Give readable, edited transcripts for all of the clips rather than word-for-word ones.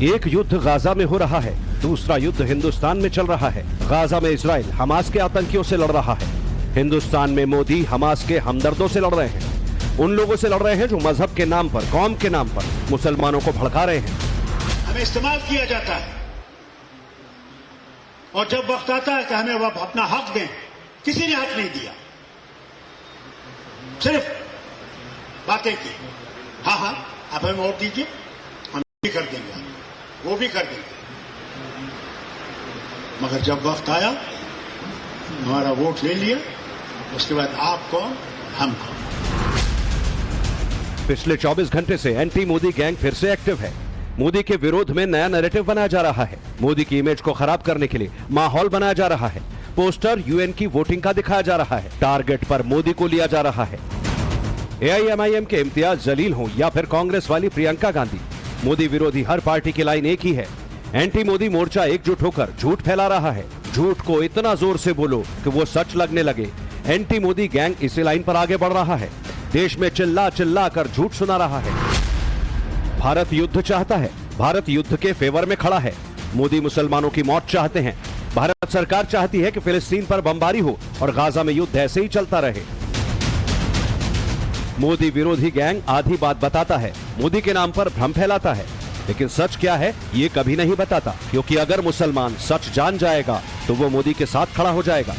एक युद्ध गाजा में हो रहा है, दूसरा युद्ध हिंदुस्तान में चल रहा है। गाजा में इजराइल हमास के आतंकियों से लड़ रहा है। हिंदुस्तान में मोदी हमास के हमदर्दों से लड़ रहे हैं, उन लोगों से लड़ रहे हैं जो मजहब के नाम पर, कौम के नाम पर मुसलमानों को भड़का रहे हैं। हमें इस्तेमाल किया जाता है और जब वक्त आता है कि हमें वह अपना हक दें, किसी ने हक नहीं दिया, सिर्फ बातें की। हाँ हाँ, आप हमें वोट दीजिए, हम भी कर देंगे, वो भी कर देंगे। मगर जब वक्त आया, हमारा वोट ले लिया, उसके बाद आप कौन, हम कौन। पिछले 24 घंटे से एंटी मोदी गैंग फिर से एक्टिव है। मोदी के विरोध में नया नैरेटिव बनाया जा रहा है। मोदी की इमेज को खराब करने के लिए माहौल बनाया जा रहा है। पोस्टर यूएन की वोटिंग का दिखाया जा रहा है। टारगेट पर मोदी को लिया जा रहा है। एआईएमआईएम के इम्तियाज जलील हों या फिर कांग्रेस वाली प्रियंका गांधी, मोदी विरोधी हर पार्टी की लाइन एक ही है। एंटी मोदी मोर्चा एकजुट होकर झूठ फैला रहा है। झूठ को इतना जोर से बोलो कि वो सच लगने लगे। एंटी मोदी गैंग इसी लाइन पर आगे बढ़ रहा है। देश में चिल्ला चिल्ला कर झूठ सुना रहा है। भारत युद्ध चाहता है, भारत युद्ध के फेवर में खड़ा है। मोदी मुसलमानों की मौत चाहते हैं। भारत सरकार चाहती है कि फिलिस्तीन पर बमबारी हो और गाजा में युद्ध ऐसे ही चलता रहे। मोदी विरोधी गैंग आधी बात बताता है, मोदी के नाम पर भ्रम फैलाता है, लेकिन सच क्या है ये कभी नहीं बताता, क्योंकि अगर मुसलमान सच जान जाएगा तो वो मोदी के साथ खड़ा हो जाएगा।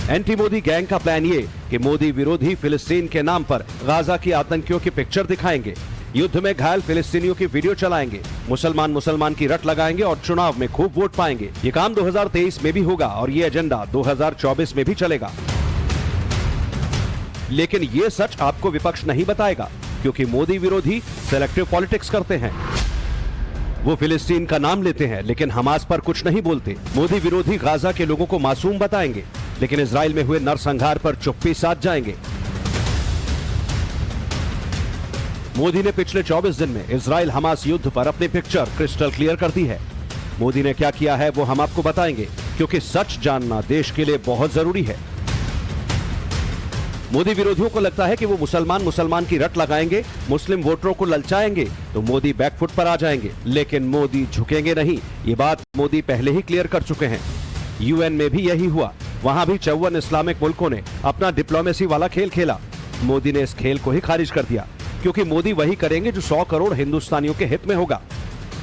एंटी मोदी गैंग का प्लान ये कि मोदी विरोधी फिलिस्तीन के नाम पर गाजा की आतंकियों की पिक्चर दिखाएंगे, युद्ध में घायल फिलिस्तीनियों की वीडियो चलाएंगे, मुसलमान की रट लगाएंगे और चुनाव में खूब वोट पाएंगे। ये काम 2023 में भी होगा और ये एजेंडा 2024 में भी चलेगा। लेकिन ये सच आपको विपक्ष नहीं बताएगा, क्योंकि मोदी विरोधी सिलेक्टिव पॉलिटिक्स करते हैं। वो फिलिस्तीन का नाम लेते हैं लेकिन हमास पर कुछ नहीं बोलते। मोदी विरोधी गाजा के लोगों को मासूम बताएंगे, लेकिन इजराइल में हुए नरसंहार पर चुप्पी साध जाएंगे। मोदी ने पिछले 24 दिन में इजराइल हमास युद्ध पर अपनी पिक्चर क्रिस्टल क्लियर कर दी है। मोदी ने क्या किया है वो हम आपको बताएंगे, क्योंकि सच जानना देश के लिए बहुत जरूरी है। मोदी विरोधियों को लगता है कि वो मुसलमान की रट लगाएंगे, मुस्लिम वोटरों को ललचाएंगे तो मोदी बैकफुट पर आ जाएंगे, लेकिन मोदी झुकेंगे नहीं। ये बात मोदी पहले ही क्लियर कर चुके हैं। यूएन में भी यही हुआ। वहां भी 54 इस्लामिक मुल्कों ने अपना डिप्लोमेसी वाला खेल खेला। मोदी ने इस खेल को ही खारिज कर दिया, क्योंकि मोदी वही करेंगे जो 100 करोड़ हिंदुस्तानियों के हित में होगा।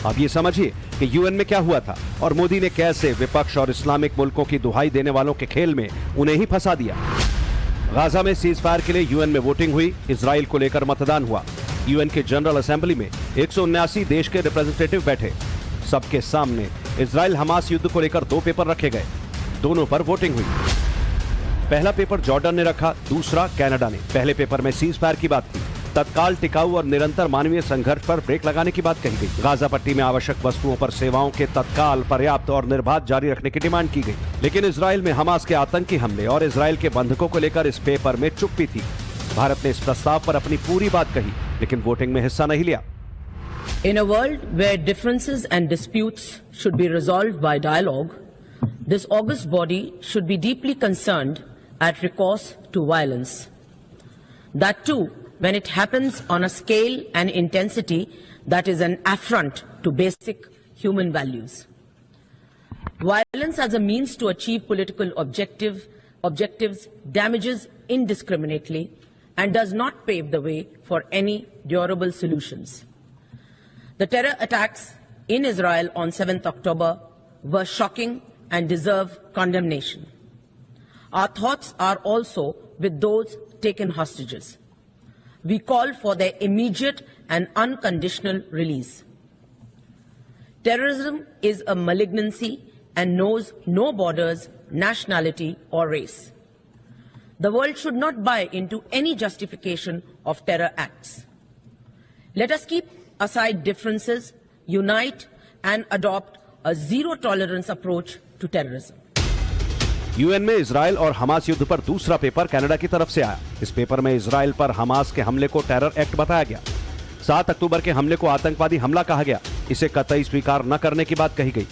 अब ये समझिए कि यूएन में क्या हुआ था और मोदी ने कैसे विपक्ष और इस्लामिक मुल्कों की दुहाई देने वालों के खेल में उन्हें ही फंसा दिया। गाजा में सीज फायर के लिए यूएन में वोटिंग हुई। इजराइल को लेकर मतदान हुआ। यूएन के जनरल असेंबली में 179 देश के रिप्रेजेंटेटिव बैठे। सबके सामने इजराइल हमास युद्ध को लेकर 2 पेपर रखे गए। दोनों पर वोटिंग हुई। पहला पेपर जॉर्डन ने रखा, दूसरा कनाडा ने। पहले पेपर में सीज फायर की बात थी, तत्काल, टिकाऊ और निरंतर मानवीय संघर्ष पर ब्रेक लगाने की बात कही गई। गाजा पट्टी में आवश्यक वस्तुओं पर सेवाओं के तत्काल, पर्याप्त और निर्बाध जारी रखने की डिमांड की गई। लेकिन इजराइल में हमास के आतंकी हमले और इजराइल के बंधकों को लेकर इस पेपर में चुप्पी थी। भारत ने इस प्रस्ताव पर अपनी पूरी बात कही, लेकिन वोटिंग में हिस्सा नहीं लिया। In a world where differences and disputes should be resolved by dialogue, this august body should be deeply concerned at recourse to violence. That too, when it happens on a scale and intensity that is an affront to basic human values. Violence as a means to achieve political objectives damages indiscriminately and does not pave the way for any durable solutions. The terror attacks in Israel on 7th October were shocking and deserve condemnation. Our thoughts are also with those taken hostages. We call for their immediate and unconditional release. Terrorism is a malignancy and knows no borders, nationality or race. The world should not buy into any justification of terror acts. Let us keep aside differences, unite and adopt a zero-tolerance approach to terrorism. UN में Israel और Hamas युद्ध पर दूसरा paper Canada की तरफ से आया। इस पेपर में इजराइल पर हमास के हमले को टेरर एक्ट बताया गया। 7 अक्टूबर के हमले को आतंकवादी हमला कहा गया। इसे कतई स्वीकार न करने की बात कही गई।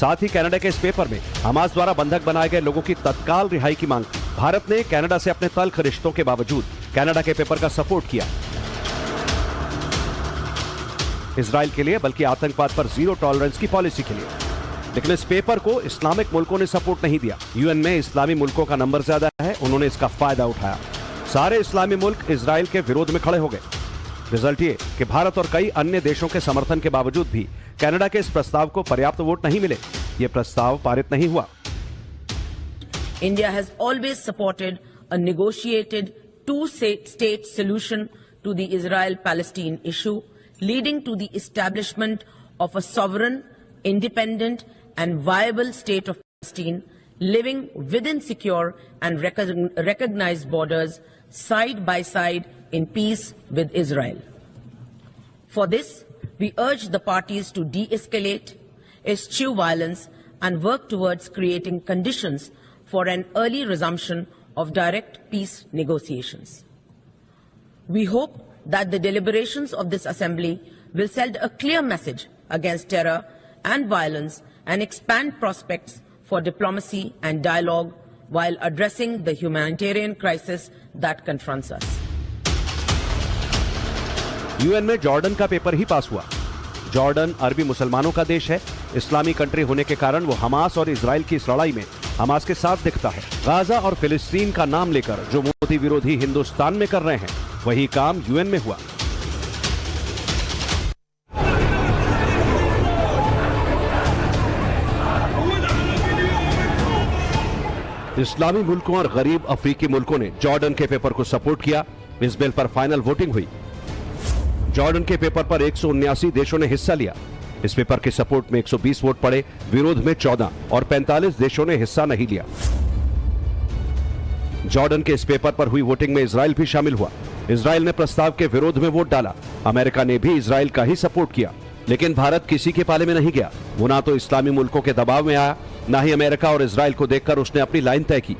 साथ ही कनाडा के इस पेपर में हमास द्वारा बंधक बनाए गए लोगों की तत्काल रिहाई की मांग की। भारत ने कनाडा से अपने तल्ख रिश्तों के बावजूद कनाडा के पेपर का सपोर्ट किया। इजराइल के लिए बल्कि आतंकवाद पर जीरो टॉलरेंस की पॉलिसी के लिए। लेकिन इस पेपर को इस्लामिक मुल्कों ने सपोर्ट नहीं दिया। यूएन में इस्लामी मुल्कों का नंबर ज्यादा है, उन्होंने इसका फायदा उठाया। सारे इस्लामी मुल्क इजराइल के विरोध में खड़े हो गए। रिजल्ट ये कि भारत और कई अन्य देशों के समर्थन के बावजूद भी कनाडा के इस प्रस्ताव को पर्याप्त वोट नहीं मिले। ये प्रस्ताव पारित नहीं हुआ। India has always supported a negotiated two-state solution to the Israel-Palestine issue, leading to the establishment of a sovereign, independent and viable state of Palestine, living within secure and recognized borders, side by side in peace with Israel. For this, we urge the parties to de-escalate, eschew violence and work towards creating conditions for an early resumption of direct peace negotiations. We hope that the deliberations of this Assembly will send a clear message against terror and violence and expand prospects for diplomacy and dialogue while addressing the humanitarian crisis that confronts us. UN में Jordan का paper ही पास हुआ। Jordan अरबी मुसलमानों का देश है। इस्लामी country होने के कारण वो हमास और इजराइल की इस लड़ाई में हमास के साथ दिखता है। गाजा और फिलिस्तीन का नाम लेकर जो मोदी विरोधी हिंदुस्तान में कर रहे हैं, वही काम यूएन में हुआ। इस्लामी मुल्कों और गरीब अफ्रीकी मुल्कों ने जॉर्डन के पेपर को सपोर्ट किया। इस बिल पर फाइनल वोटिंग हुई। जॉर्डन के पेपर पर 179 देशों ने हिस्सा लिया। इस पेपर के सपोर्ट में 120 वोट पड़े, विरोध में 14 और 45 देशों ने हिस्सा नहीं लिया। जॉर्डन के इस पेपर पर हुई वोटिंग में इजराइल भी शामिल हुआ। इजराइल ने प्रस्ताव के विरोध में वोट डाला। अमेरिका ने भी इजराइल का ही सपोर्ट किया। लेकिन भारत किसी के पाले में नहीं गया। वो ना तो इस्लामी मुल्कों के दबाव में आया, ना ही अमेरिका और इजराइल को देखकर उसने अपनी लाइन तय की।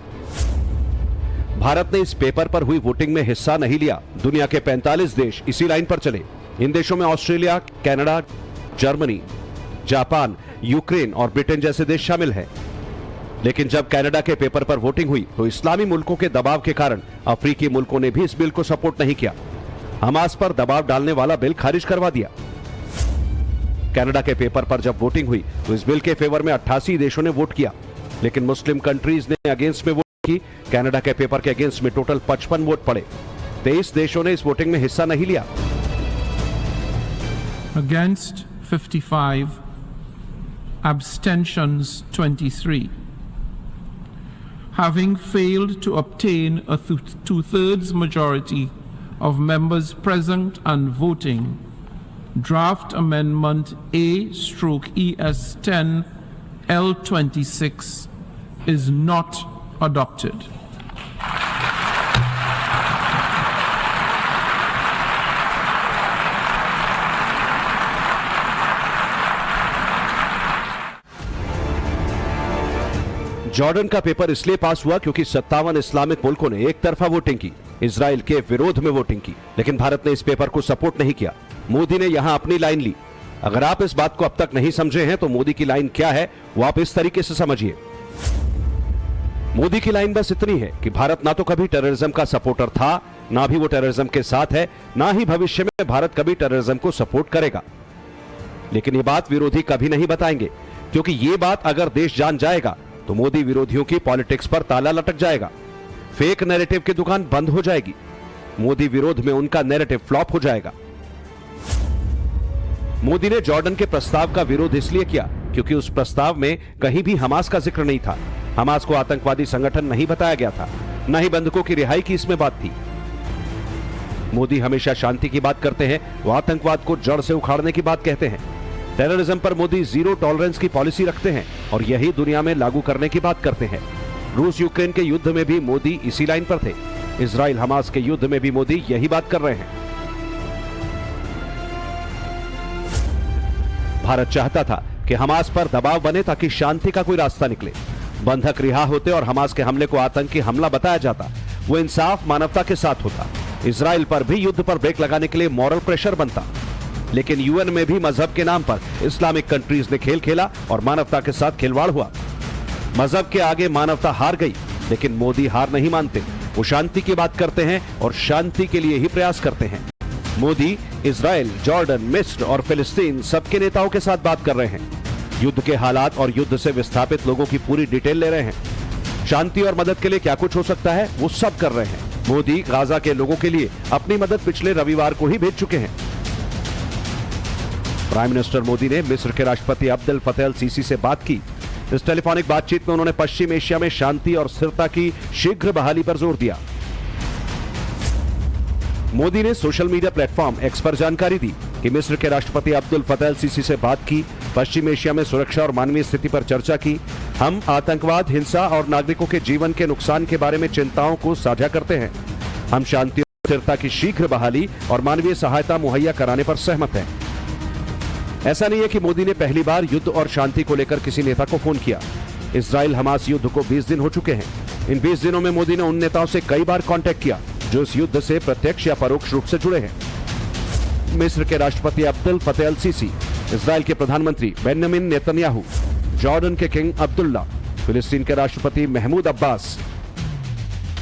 भारत ने इस पेपर पर हुई वोटिंग में हिस्सा नहीं लिया। दुनिया के 45 देश इसी लाइन पर चले। इन देशों में Australia, Canada, Germany, Japan, Ukraine और ब्रिटेन जैसे देश शामिल हैं। लेकिन जब कनाडा के पेपर पर वोटिंग हुई तो इस्लामी मुल्कों के दबाव के कारण अफ्रीकी मुल्कों ने भी इस बिल को सपोर्ट नहीं किया। हमास पर दबाव डालने वाला बिल खारिज करवा दिया। कनाडा के पेपर पर जब वोटिंग हुई तो इस बिल के फेवर में 88 देशों ने वोट किया। लेकिन मुस्लिम कंट्रीज ने अगेंस्ट में वोट की। कनाडा के पेपर के अगेंस्ट में टोटल 55 वोट पड़े। 23 देशों ने इस वोटिंग में हिस्सा नहीं लिया। Against 55, abstentions 23. Having failed to obtain a two-thirds majority of members present and voting, Draft Amendment A/ES 10 L26 is not adopted. Jordan का पेपर इसलिए पास हुआ क्योंकि 57 इस्लामिक मुल्कों ने एक तरफा वोटिंग की, इजराइल के विरोध में वोटिंग की। लेकिन भारत ने इस पेपर को सपोर्ट नहीं किया। मोदी ने यहां अपनी लाइन ली। अगर आप इस बात को अब तक नहीं समझे हैं तो मोदी की लाइन क्या है वो आप इस तरीके से समझिए। मोदी की लाइन बस इतनी है कि भारत ना तो कभी टेररिज्म का सपोर्टर था, ना भी वो टेररिज्म के साथ है, ना ही भविष्य में भारत कभी टेररिज्म को सपोर्ट करेगा। लेकिन ये बात विरोधी कभी नहीं बताएंगे, क्योंकि ये बात अगर देश जान जाएगा तो मोदी विरोधियों की पॉलिटिक्स पर ताला लटक जाएगा। फेक नैरेटिव की दुकान बंद हो जाएगी। मोदी विरोध में उनका नैरेटिव फ्लॉप हो जाएगा। मोदी ने जॉर्डन के प्रस्ताव का विरोध इसलिए किया क्योंकि उस प्रस्ताव में कहीं भी हमास का जिक्र नहीं था। हमास को आतंकवादी संगठन नहीं बताया गया था, न ही बंधकों की रिहाई की इसमें बात थी। मोदी हमेशा शांति की बात करते हैं, वो आतंकवाद को जड़ से उखाड़ने की बात कहते हैं। टेररिज्म पर मोदी जीरो टॉलरेंस की पॉलिसी रखते हैं और यही दुनिया में लागू करने की बात करते हैं। रूस यूक्रेन के युद्ध में भी मोदी इसी लाइन पर थे। इजराइल हमास के युद्ध में भी मोदी यही बात कर रहे हैं। भारत चाहता था कि हमास पर दबाव बने ताकि शांति का कोई रास्ता निकले। बंधक रिहा होते और हमास के हमले को आतंकी हमला बताया जाता। वो इंसाफ मानवता के साथ होता। इजराइल पर भी युद्ध पर ब्रेक लगाने के लिए मॉरल प्रेशर बनता। लेकिन यूएन में भी मजहब के नाम पर इस्लामिक कंट्रीज ने खेल खेला और मानवता के साथ खिलवाड़ हुआ। मजहब के आगे मानवता हार गई, लेकिन मोदी हार नहीं मानते। वो शांति की बात करते हैं और शांति के लिए ही प्रयास करते हैं। मोदी इजराइल, जॉर्डन, मिस्र और फिलिस्तीन सबके नेताओं के साथ बात कर रहे हैं। युद्ध के हालात और युद्ध से विस्थापित लोगों की पूरी डिटेल ले रहे हैं। शांति और मदद के लिए क्या कुछ हो सकता है वो सब कर रहे हैं। मोदी गाजा के लोगों के लिए अपनी मदद पिछले रविवार को ही भेज चुके हैं। प्राइम मिनिस्टर मोदी ने मिस्र के राष्ट्रपति अब्देल फतेह अल सीसी से बात की। इस टेलीफोनिक बातचीत में उन्होंने पश्चिम एशिया में शांति और स्थिरता की शीघ्र बहाली पर जोर दिया। मोदी ने सोशल मीडिया प्लेटफॉर्म एक्स पर जानकारी दी कि मिस्र के राष्ट्रपति अब्दुल फतेह अल सीसी से बात की, पश्चिम एशिया में सुरक्षा और मानवीय स्थिति पर चर्चा की। हम आतंकवाद, हिंसा और नागरिकों के जीवन के नुकसान के बारे में चिंताओं को साझा करते हैं। हम शांति और स्थिरता की शीघ्र बहाली और मानवीय सहायता मुहैया कराने पर सहमत हैं। ऐसा नहीं है कि मोदी ने पहली बार युद्ध और शांति को लेकर किसी नेता को फोन किया। इजराइल हमास युद्ध को 20 दिन हो चुके हैं। इन 20 दिनों में मोदी ने उन नेताओं से कई बार कांटेक्ट किया जो इस युद्ध से प्रत्यक्ष या परोक्ष रूप से जुड़े हैं। मिस्र के राष्ट्रपति अब्दुल फतेह अल सीसी, इजराइल के प्रधानमंत्री बेन्यामिन नेतन्याहू, जॉर्डन के किंग अब्दुल्ला, फिलिस्तीन के राष्ट्रपति महमूद अब्बास।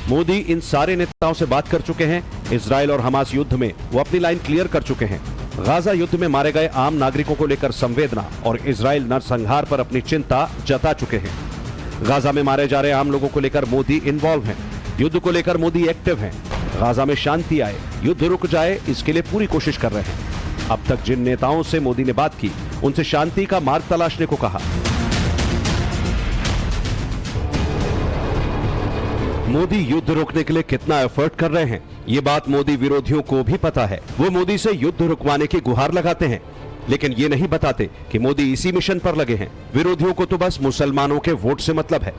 मोदी इन सारे नेताओं से बात कर चुके हैं। इजराइल और हमास युद्ध में वो अपनी लाइन क्लियर कर चुके हैं। गाजा युद्ध में मारे गए आम नागरिकों को लेकर संवेदना और इजराइल नरसंहार पर अपनी चिंता जता चुके हैं। गाजा में मारे जा रहे आम लोगों को लेकर मोदी इन्वॉल्व हैं। युद्ध को लेकर मोदी एक्टिव हैं। गाजा में शांति आए, युद्ध रुक जाए, इसके लिए पूरी कोशिश कर रहे हैं। अब तक जिन नेताओं से मोदी ने बात की, उनसे शांति का मार्ग तलाशने को कहा। मोदी युद्ध रोकने के लिए कितना एफर्ट कर रहे हैं, ये बात मोदी विरोधियों को भी पता है। वो मोदी से युद्ध रुकवाने की गुहार लगाते हैं, लेकिन ये नहीं बताते कि मोदी इसी मिशन पर लगे हैं। विरोधियों को तो बस मुसलमानों के वोट से मतलब है।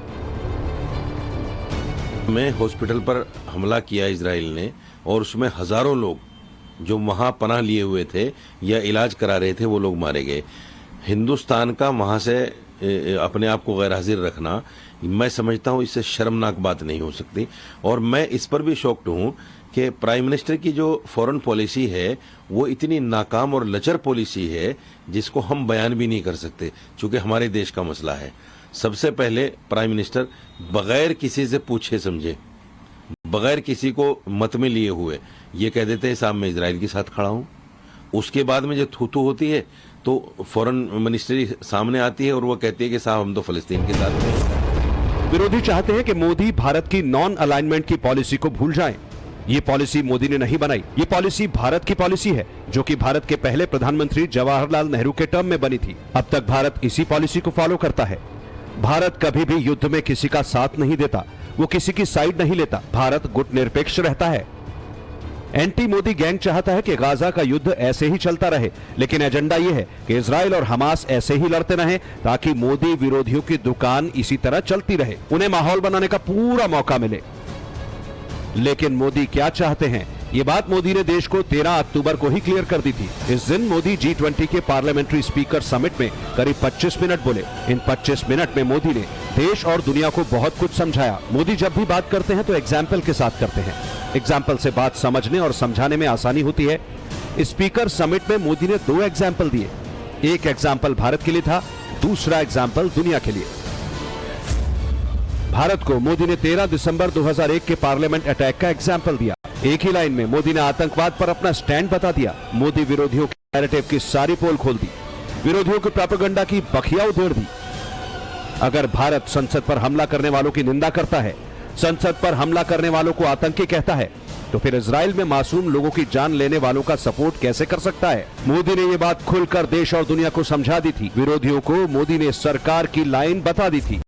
में हॉस्पिटल पर हमला किया इजराइल ने, और उसमें हजारों लोग जो वहां पनाह लिए हुए थे या इलाज करा रहे थे वो लोग मारे गए। हिंदुस्तान का वहां से अपने आप को गैर हाजिर रखना, मैं समझता हूं इससे शर्मनाक बात नहीं हो सकती। और मैं इस पर भी शॉक्ड हूं कि प्राइम मिनिस्टर की जो फॉरेन पॉलिसी है वो इतनी नाकाम और लचर पॉलिसी है जिसको हम बयान भी नहीं कर सकते, चूंकि हमारे देश का मसला है। सबसे पहले प्राइम मिनिस्टर बगैर किसी से पूछे समझे, बगैर किसी को मत में लिए हुए ये कह देते हैं साहब मैं इजराइल के साथ खड़ा हूं। उसके बाद में जब थू होती है तो फॉरेन मिनिस्ट्री सामने आती है और वो कहती है कि साहब हम तो फलस्तीन के साथ हैं। विरोधी चाहते हैं कि मोदी भारत की नॉन अलाइनमेंट की पॉलिसी को भूल जाएं। ये पॉलिसी मोदी ने नहीं बनाई, ये पॉलिसी भारत की पॉलिसी है जो कि भारत के पहले प्रधानमंत्री जवाहरलाल नेहरू के टर्म में बनी थी। अब तक भारत इसी पॉलिसी को फॉलो करता है। भारत कभी भी युद्ध में किसी का साथ नहीं देता, वो किसी की साइड नहीं लेता। भारत गुट निरपेक्ष रहता है। एंटी मोदी गैंग चाहता है कि गाजा का युद्ध ऐसे ही चलता रहे, लेकिन एजेंडा यह है कि इजराइल और हमास ऐसे ही लड़ते रहें ताकि मोदी विरोधियों की दुकान इसी तरह चलती रहे, उन्हें माहौल बनाने का पूरा मौका मिले। लेकिन मोदी क्या चाहते हैं, ये बात मोदी ने देश को 13 अक्टूबर को ही क्लियर कर दी थी। इस दिन मोदी G20 के पार्लियामेंट्री स्पीकर समिट में करीब 25 मिनट बोले। इन 25 मिनट में मोदी ने देश और दुनिया को बहुत कुछ समझाया। मोदी जब भी बात करते हैं तो एग्जाम्पल के साथ करते हैं। एग्जाम्पल से बात समझने और समझाने में आसानी होती है। स्पीकर समिट में मोदी ने 2 एग्जाम्पल दिए। एक एग्जाम्पल भारत के लिए था, दूसरा एग्जाम्पल दुनिया के लिए। भारत को मोदी ने 13 दिसंबर 2001 के पार्लियामेंट अटैक का एग्जाम्पल दिया। एक ही लाइन में मोदी ने आतंकवाद पर अपना स्टैंड बता दिया। मोदी विरोधियों के नैरेटिव की सारी पोल खोल दी, विरोधियों की प्रोपेगेंडा की बखिया उधेड़ दी। अगर भारत संसद पर हमला करने वालों की निंदा करता है, संसद पर हमला करने वालों को आतंकी कहता है, तो फिर इजराइल में मासूम लोगों की जान लेने वालों का सपोर्ट कैसे कर सकता है? मोदी ने ये बात खुलकर देश और दुनिया को समझा दी थी। विरोधियों को मोदी ने सरकार की लाइन बता दी थी।